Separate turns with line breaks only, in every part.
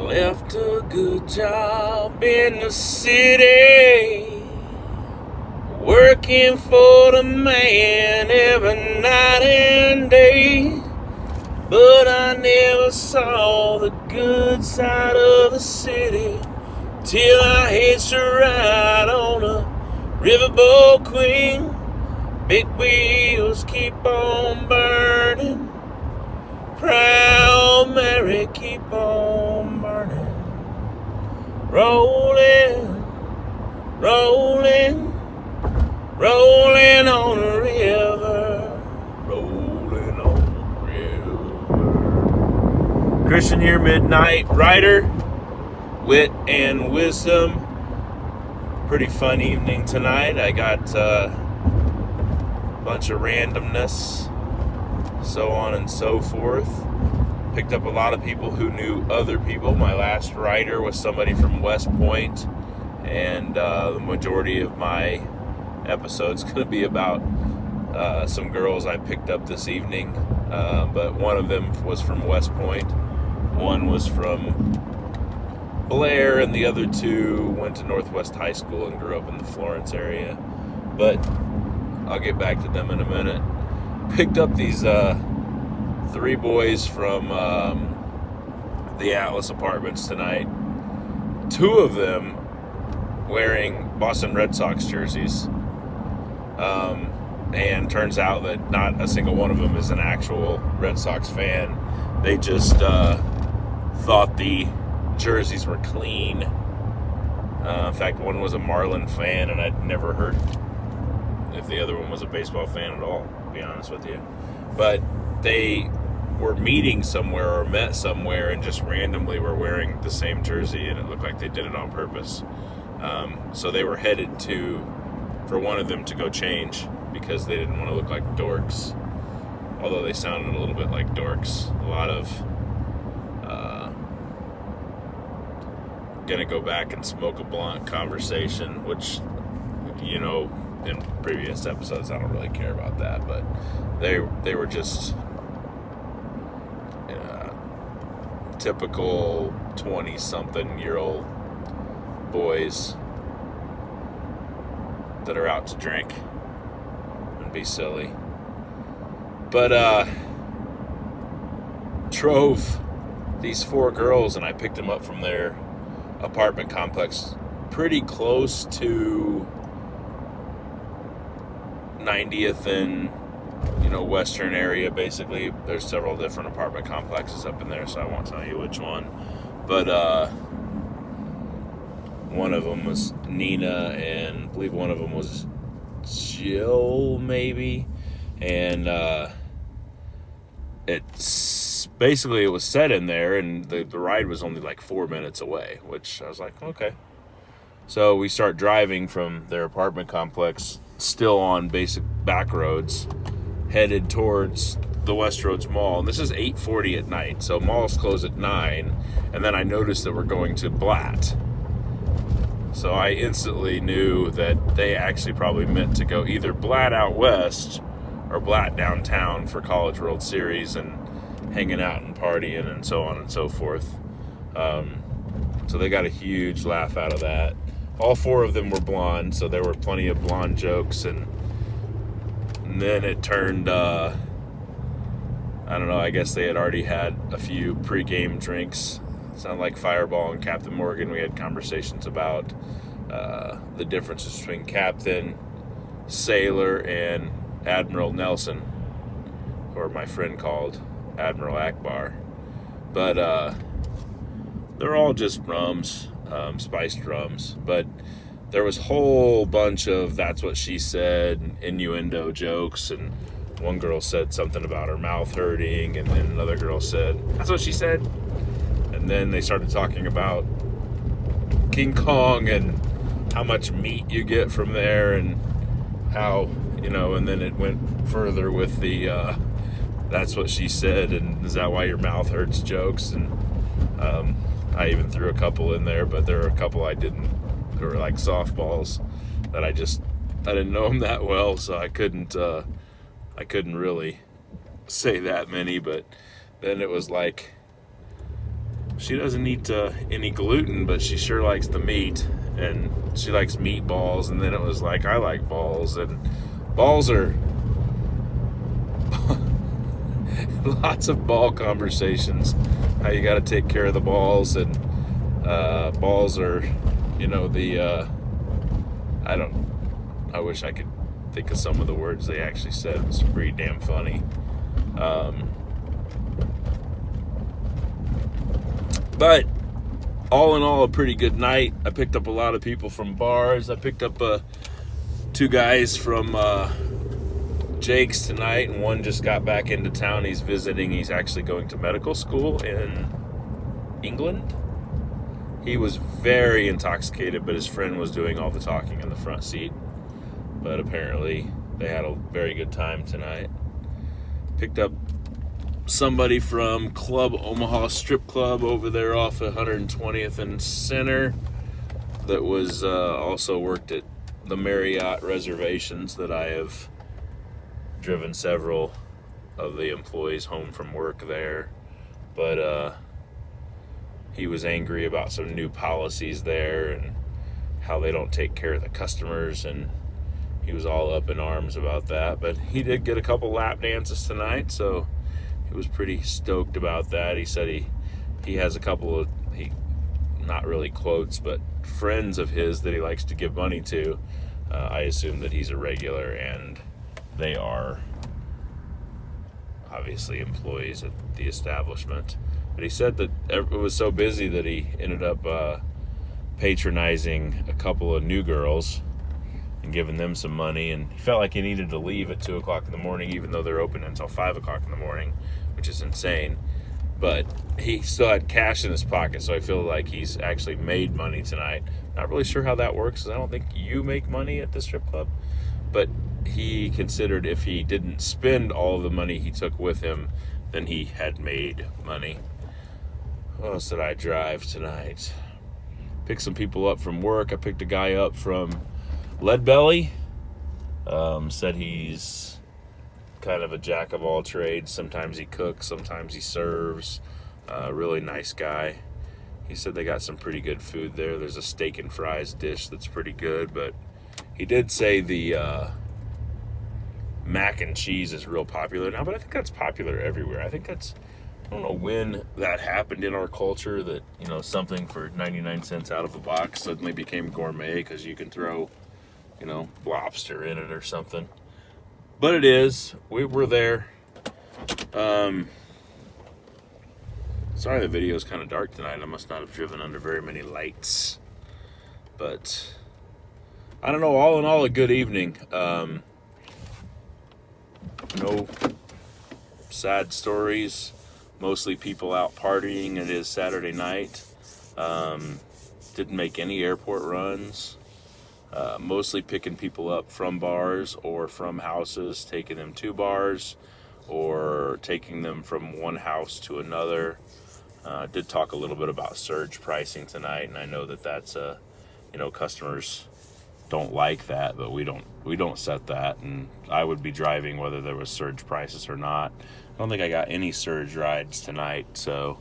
Left a good job in the city, working for the man every night and day. But I never saw the good side of the city till I hitched a ride on a riverboat queen. Big wheels keep on burning, Proud Mary keep on burning. Rolling, rolling, rolling on the river. Rolling on the river. Christian here, midnight rider, wit and wisdom. Pretty fun evening tonight. I got a bunch of randomness, so on and so forth. Picked up a lot of people who knew other people. My last rider was somebody from West Point, and the majority of my episode's going to be about some girls I picked up this evening, but one of them was from West Point, one was from Blair, and the other two went to Northwest High School and grew up in the Florence area, but I'll get back to them in a minute. Picked up these three boys from the Atlas Apartments tonight. Two of them wearing Boston Red Sox jerseys. And turns out that not a single one of them is an actual Red Sox fan. They just thought the jerseys were clean. In fact, one was a Marlin fan, and I'd never heard if the other one was a baseball fan at all, to be honest with you. But they were meeting somewhere or met somewhere and just randomly were wearing the same jersey, and it looked like they did it on purpose. So they were headed for one of them to go change because they didn't want to look like dorks, although they sounded a little bit like dorks. A lot of gonna go back and smoke a blunt conversation, which, you know, in previous episodes I don't really care about that, but they were just typical 20-something-year-old boys that are out to drink and be silly. But drove these four girls, and I picked them up from their apartment complex pretty close to 90th and western area. Basically, there's several different apartment complexes up in there, so I won't tell you which one, but one of them was Nina, and I believe one of them was Jill, maybe, and it was set in there, and the ride was only like 4 minutes away, which I was like, okay. So we start driving from their apartment complex, still on basic back roads, headed towards the Westroads Mall. And this is 8:40 at night, so malls close at 9, and then I noticed that we're going to Blatt. So I instantly knew that they actually probably meant to go either Blatt out west or Blatt downtown for College World Series and hanging out and partying and so on and so forth. So they got a huge laugh out of that. All four of them were blonde, so there were plenty of blonde jokes, and then it turned, I don't know, I guess they had already had a few pre-game drinks. It sounded like Fireball and Captain Morgan. We had conversations about the differences between Captain, Sailor, and Admiral Nelson, or my friend called Admiral Akbar. But they're all just rums, spiced rums. But there was a whole bunch of "that's what she said" innuendo jokes, and one girl said something about her mouth hurting, and then another girl said, "That's what she said." And then they started talking about King Kong and how much meat you get from there, and how, and then it went further with the "that's what she said" and "is that why your mouth hurts" jokes. And I even threw a couple in there, but there were a couple I didn't. They were like softballs that I didn't know them that well, so I couldn't really say that many. But then it was like she doesn't eat any gluten, but she sure likes the meat, and she likes meatballs. And then it was like, I like balls, and balls are lots of ball conversations. How you got to take care of the balls, and balls are, I wish I could think of some of the words they actually said. It was pretty damn funny. But all in all, a pretty good night. I picked up a lot of people from bars. I picked up 2 guys from Jake's tonight, and one just got back into town. He's visiting. He's actually going to medical school in England. He was very intoxicated, but his friend was doing all the talking in the front seat. But apparently they had a very good time tonight. Picked up somebody from Club Omaha Strip Club over there off 120th and Center that was also worked at the Marriott reservations that I have driven several of the employees home from work there. But he was angry about some new policies there and how they don't take care of the customers, and he was all up in arms about that. But he did get a couple lap dances tonight, so he was pretty stoked about that. He said he has a couple of, not really quotes, but friends of his that he likes to give money to. I assume that he's a regular, and they are obviously employees at the establishment. But he said that it was so busy that he ended up patronizing a couple of new girls and giving them some money, and he felt like he needed to leave at 2 o'clock in the morning, even though they're open until 5 o'clock in the morning, which is insane. But he still had cash in his pocket, so I feel like he's actually made money tonight. Not really sure how that works, because I don't think you make money at the strip club. But he considered if he didn't spend all of the money he took with him, then he had made money. What else did I drive tonight? Picked some people up from work. I picked a guy up from Lead Belly. Said he's kind of a jack of all trades. Sometimes he cooks, sometimes he serves. Really nice guy. He said they got some pretty good food there. There's a steak and fries dish that's pretty good, but he did say the mac and cheese is real popular now, but I think that's popular everywhere. I don't know when that happened in our culture that, something for 99 cents out of a box suddenly became gourmet because you can throw, lobster in it or something. But it is. We were there. Sorry the video is kind of dark tonight. I must not have driven under very many lights. But I don't know, all in all, a good evening. No sad stories. Mostly people out partying. It is Saturday night. Didn't make any airport runs. Mostly picking people up from bars or from houses, taking them to bars or taking them from one house to another. Did talk a little bit about surge pricing tonight, and I know that that's customers don't like that, but we don't set that, and I would be driving whether there was surge prices or not. I don't think I got any surge rides tonight, so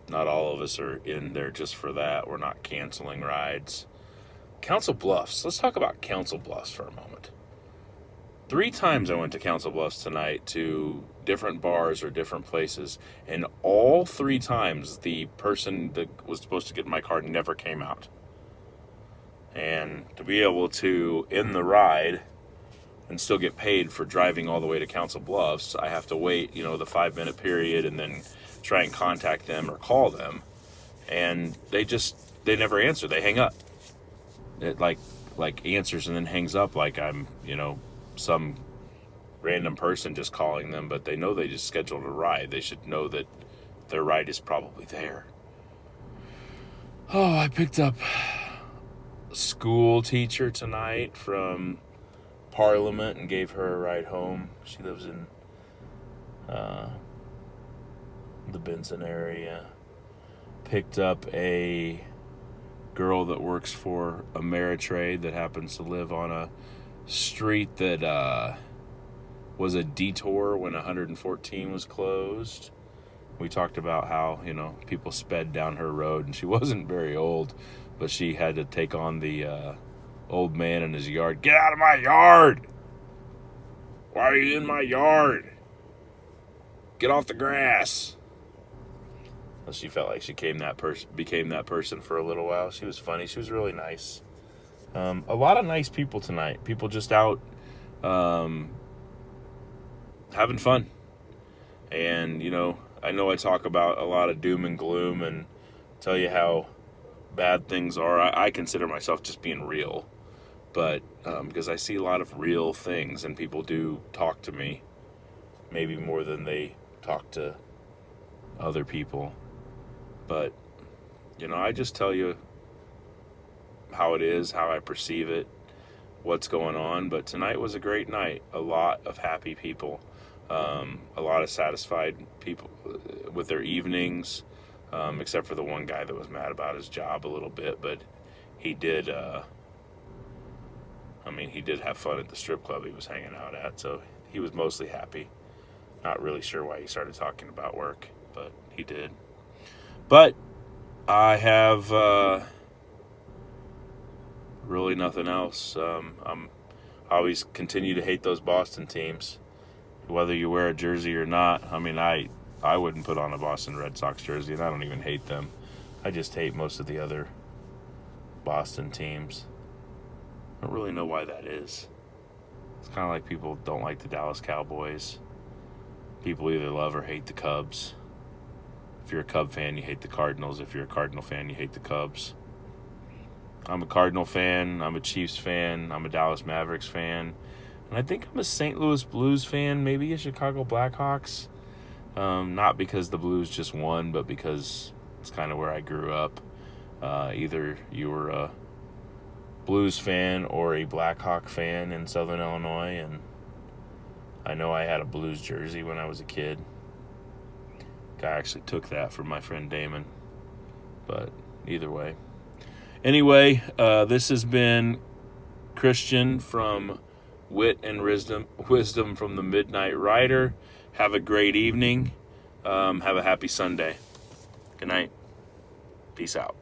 not all of us are in there just for that. We're not canceling rides. Council Bluffs. Let's talk about Council Bluffs for a moment. 3 times I went to Council Bluffs tonight to different bars or different places, and all 3 times the person that was supposed to get in my car never came out. And to be able to end the ride and still get paid for driving all the way to Council Bluffs, I have to wait, the 5-minute period and then try and contact them or call them. And they never answer. They hang up. It like answers and then hangs up like I'm, some random person just calling them, but they know they just scheduled a ride. They should know that their ride is probably there. Oh, I picked up a school teacher tonight from Parliament and gave her a ride home. She lives in the Benson area. Picked up a girl that works for Ameritrade that happens to live on a street that was a detour when 114 was closed. we talked about how, people sped down her road, and she wasn't very old, but she had to take on the old man in his yard. Get out of my yard! Why are you in my yard? Get off the grass. Well, she felt like she became that person for a little while. She was funny. She was really nice. A lot of nice people tonight. People just out having fun. And, I know I talk about a lot of doom and gloom and tell you how bad things are. I consider myself just being real. But because I see a lot of real things, and people do talk to me maybe more than they talk to other people. But, I just tell you how it is, how I perceive it, what's going on. But tonight was a great night. A lot of happy people. A lot of satisfied people with their evenings, except for the one guy that was mad about his job a little bit. But he did, he did have fun at the strip club he was hanging out at. So he was mostly happy. Not really sure why he started talking about work, but he did. But I have really nothing else. I always continue to hate those Boston teams, whether you wear a jersey or not. I wouldn't put on a Boston Red Sox jersey, and I don't even hate them. I just hate most of the other Boston teams. I don't really know why that is. It's kind of like people don't like the Dallas Cowboys. People either love or hate the Cubs. If you're a Cub fan, you hate the Cardinals. If you're a Cardinal fan, you hate the Cubs. I'm a Cardinal fan. I'm a Chiefs fan. I'm a Dallas Mavericks fan. And I think I'm a St. Louis Blues fan, maybe a Chicago Blackhawks. Not because the Blues just won, but because it's kind of where I grew up. Either you were a Blues fan or a Blackhawk fan in Southern Illinois. And I know I had a Blues jersey when I was a kid. I actually took that from my friend Damon. But either way. Anyway, this has been Christian from Wit and Wisdom from the Midnight Rider. Have a great evening. Have a happy Sunday. Good night. Peace out.